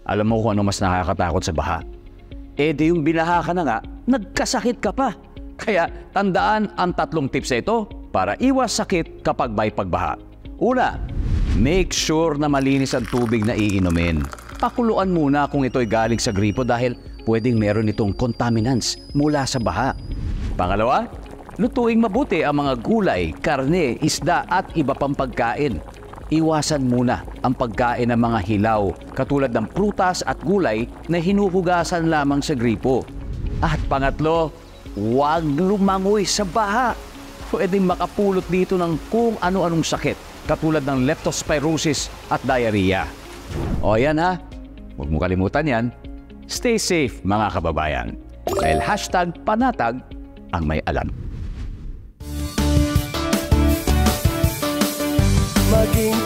Alam mo kung ano mas nakakatakot sa baha? Eh di yung binaha ka na nga, nagkasakit ka pa. Kaya tandaan ang 3 tips na ito para iwas sakit kapag may pagbaha. Una, make sure na malinis ang tubig na iinumin. Pakuluan muna kung ito'y galing sa gripo dahil pwedeng meron itong contaminants mula sa baha. Pangalawa, lutuing mabuti ang mga gulay, karne, isda at iba pang pagkain. Iwasan muna ang pagkain ng mga hilaw katulad ng prutas at gulay na hinuhugasan lamang sa gripo. At pangatlo, huwag lumangoy sa baha. Pwedeng makapulot dito ng kung ano-anong sakit katulad ng leptospirosis at diarrhea. O yan ha, huwag mo kalimutan yan. Stay safe mga kababayan. Dahil #panatag ang may alam. Maging